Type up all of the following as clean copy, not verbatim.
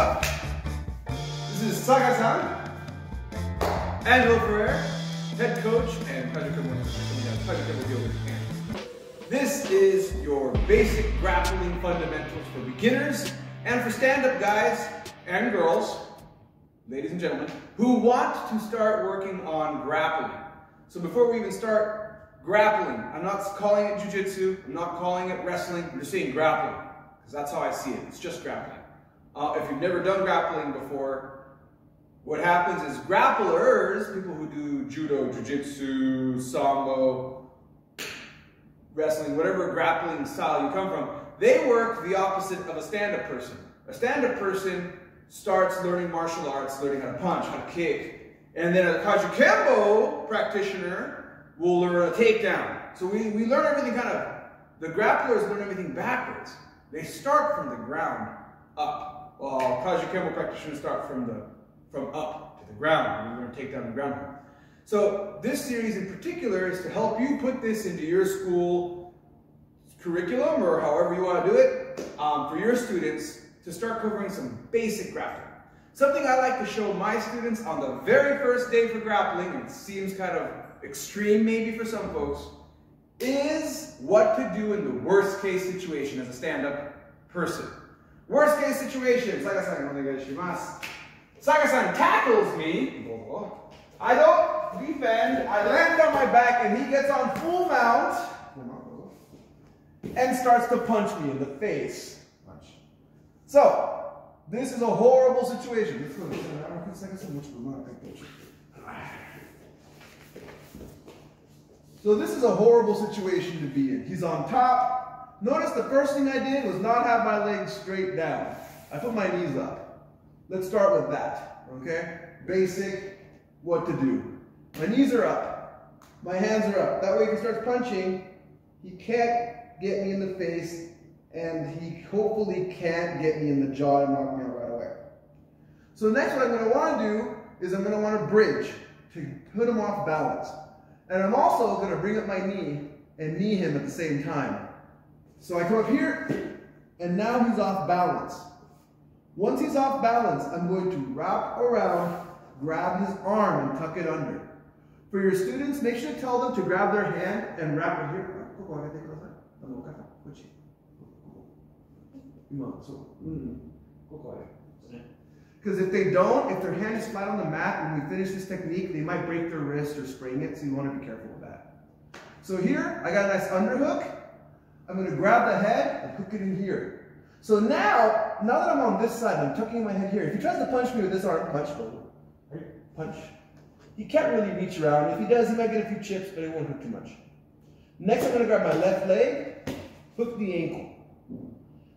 up? This is Saga-san, Angelo Ferrer, head coach and Kajukenbo Yoga Japan. This is your basic grappling fundamentals for beginners and for stand-up guys and girls, ladies and gentlemen, who want to start working on grappling. So before we even start grappling, I'm not calling it jiu-jitsu, I'm not calling it wrestling, I'm just saying grappling, because that's how I see it. It's just grappling. If you've never done grappling before, what happens is grapplers, people who do judo, jiu-jitsu, sambo, wrestling, whatever grappling style you come from, they work the opposite of a stand-up person. A stand-up person starts learning martial arts, learning how to punch, how to kick, and then a Kajukenbo practitioner will learn a takedown. So we learn everything the grapplers learn everything backwards. They start from the ground up, while Kajukenbo practitioners start from up to the ground, and we learn takedown and ground. So this series in particular is to help you put this into your school curriculum, or however you want to do it, for your students to start covering some basic grappling. Something I like to show my students on the very first day for grappling, and it seems kind of extreme maybe for some folks, is what to do in the worst case situation as a stand-up person. Worst case situation, Saga-san tackles me, I don't defend, I land on my back and he gets on full mount and starts to punch me in the face. So, this is a horrible situation. So this is a horrible situation to be in. He's on top. Notice the first thing I did was not have my legs straight down. I put my knees up. Let's start with that, okay? Basic, what to do. My knees are up. My hands are up. That way if he starts punching, he can't get me in the face, and he hopefully can't get me in the jaw and knock me out right away. So next what I'm going to want to do is I'm going to want to bridge to put him off balance. And I'm also going to bring up my knee and knee him at the same time. So I come up here, and now he's off balance. Once he's off balance, I'm going to wrap around, grab his arm, and tuck it under. For your students, make sure to tell them to grab their hand and wrap it here. Because if they don't, if their hand is flat on the mat when we finish this technique, they might break their wrist or sprain it, so you want to be careful with that. So here, I got a nice underhook. I'm going to grab the head and hook it in here. So now that I'm on this side, I'm tucking my head here. If he tries to punch me with this arm, punch. He can't really reach around. If he does, he might get a few chips, but it won't hurt too much. Next, I'm going to grab my left leg, hook the ankle.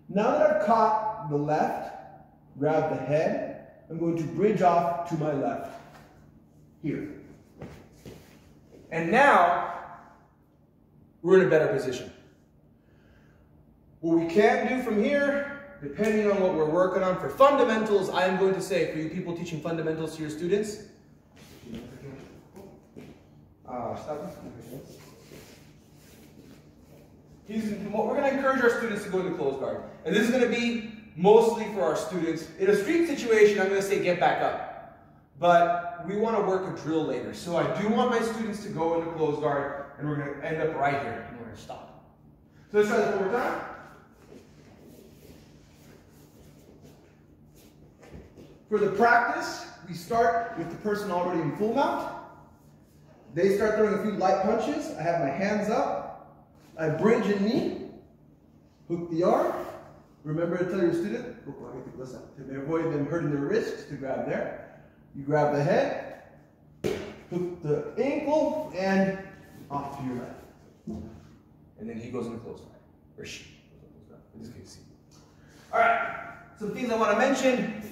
Now that I've caught the left, grab the head, I'm going to bridge off to my left, here. And now, we're in a better position. What we can do from here, depending on what we're working on for fundamentals, I am going to say, for you people teaching fundamentals to your students, we're going to encourage our students to go into closed guard. And this is going to be mostly for our students. In a street situation, I'm going to say get back up. But we want to work a drill later. So I do want my students to go into closed guard, and we're going to end up right here, and we're going to stop. So let's try this one more time. For the practice, we start with the person already in full mount. They start throwing a few light punches. I have my hands up. I bridge a knee, hook the arm. Remember to tell your student, to avoid them hurting their wrists, to grab there. You grab the head, hook the ankle, and off to your left. And then he goes into close guard. Or she goes into close guard. In this case, all right, some things I want to mention.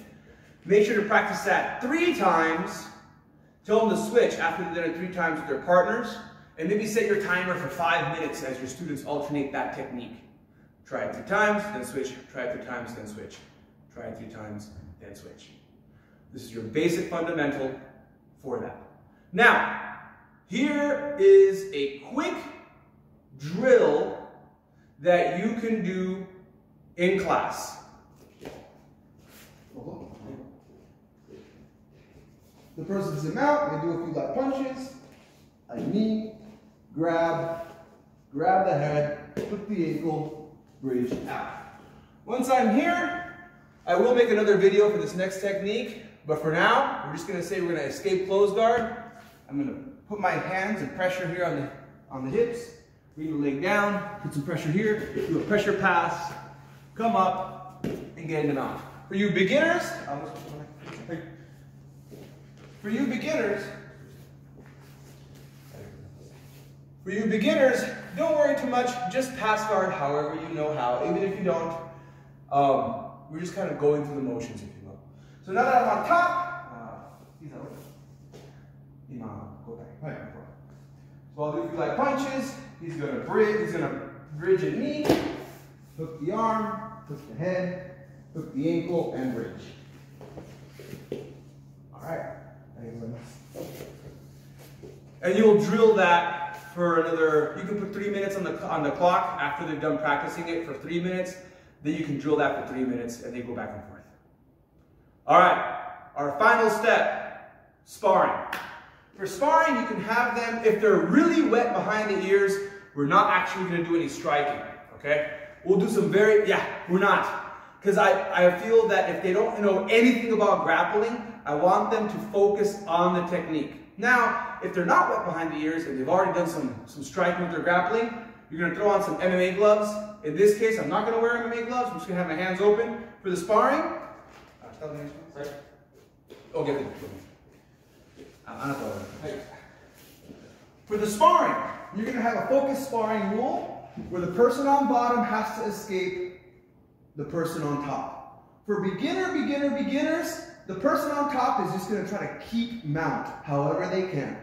Make sure to practice that 3 times. Tell them to switch after they've done it 3 times with their partners. And maybe set your timer for 5 minutes as your students alternate that technique. Try it 3 times, then switch. Try it 3 times, then switch. Try it 3 times, then switch. This is your basic fundamental for that. Now, here is a quick drill that you can do in class. The person's in mount, they do a few light punches. I knee, grab the head, put the ankle, bridge out. Once I'm here, I will make another video for this next technique, but for now, we're just gonna say we're gonna escape close guard. I'm gonna put my hands and pressure here on the hips, bring the leg down, put some pressure here, do a pressure pass, come up, and get into mount. For you beginners, don't worry too much, just pass guard however you know how. Even if you don't, we're just kind of going through the motions, if you will. So now that I'm on top, go back. So I'll do a few light punches. He's gonna bridge a knee, hook the arm, hook the head, hook the ankle, and bridge. All right. And you'll drill that for another, you can put 3 minutes on the clock after they're done practicing it for 3 minutes. Then you can drill that for 3 minutes and they go back and forth. All right, our final step, sparring. For sparring, you can have them, if they're really wet behind the ears, we're not actually gonna do any striking, okay? We'll do some we're not. Because I feel that if they don't know anything about grappling, I want them to focus on the technique. Now, if they're not wet behind the ears and they've already done some striking with their grappling, you're going to throw on some MMA gloves. In this case, I'm not going to wear MMA gloves. I'm just going to have my hands open for the sparring. For the sparring, you're going to have a focused sparring rule where the person on bottom has to escape the person on top. For beginners, the person on top is just going to try to keep mount however they can.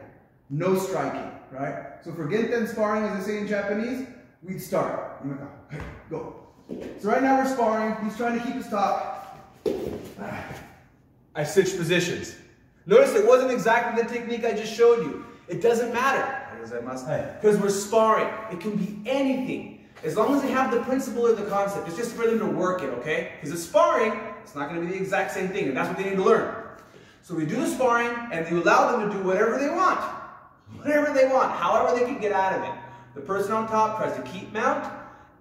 No striking, right? So for Genten sparring, as they say in Japanese, we'd start. Go. So right now we're sparring. He's trying to keep his top. I switched positions. Notice it wasn't exactly the technique I just showed you. It doesn't matter. Because we're sparring. It can be anything. As long as they have the principle or the concept, it's just for them to work it, okay? Because the sparring, it's not going to be the exact same thing, and that's what they need to learn. So we do the sparring, and you allow them to do whatever they want. Whatever they want, however they can get out of it. The person on top tries to keep mount,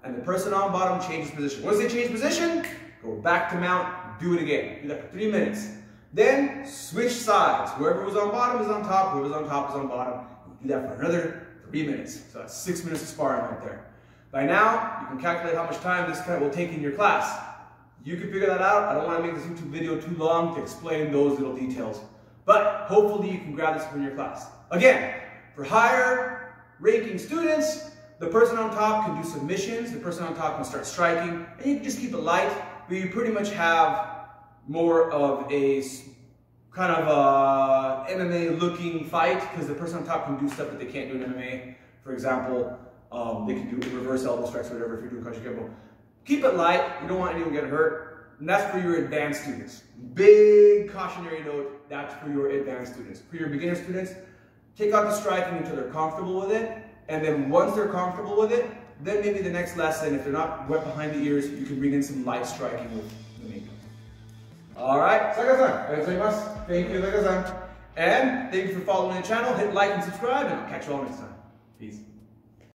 and the person on bottom changes position. Once they change position, go back to mount, do it again. Do that for 3 minutes. Then switch sides. Whoever was on bottom is on top, whoever's on top is on bottom. Do that for another 3 minutes. So that's 6 minutes of sparring right there. By now, you can calculate how much time this will take in your class. You can figure that out. I don't want to make this YouTube video too long to explain those little details. But hopefully you can grab this from your class. Again, for higher ranking students, the person on top can do submissions, the person on top can start striking, and you can just keep it light, but you pretty much have more of a kind of a MMA looking fight, because the person on top can do stuff that they can't do in MMA. For example, they can do reverse elbow strikes or whatever if you're doing Kajukenbo. Keep it light, you don't want anyone to get hurt, and that's for your advanced students. Big cautionary note, that's for your advanced students. For your beginner students, take out the striking until they're comfortable with it, and then once they're comfortable with it, then maybe the next lesson, if they're not wet behind the ears, you can bring in some light striking with the makeup. Alright, thank you, and thank you for following the channel. Hit like and subscribe, and I'll catch you all next time. Peace.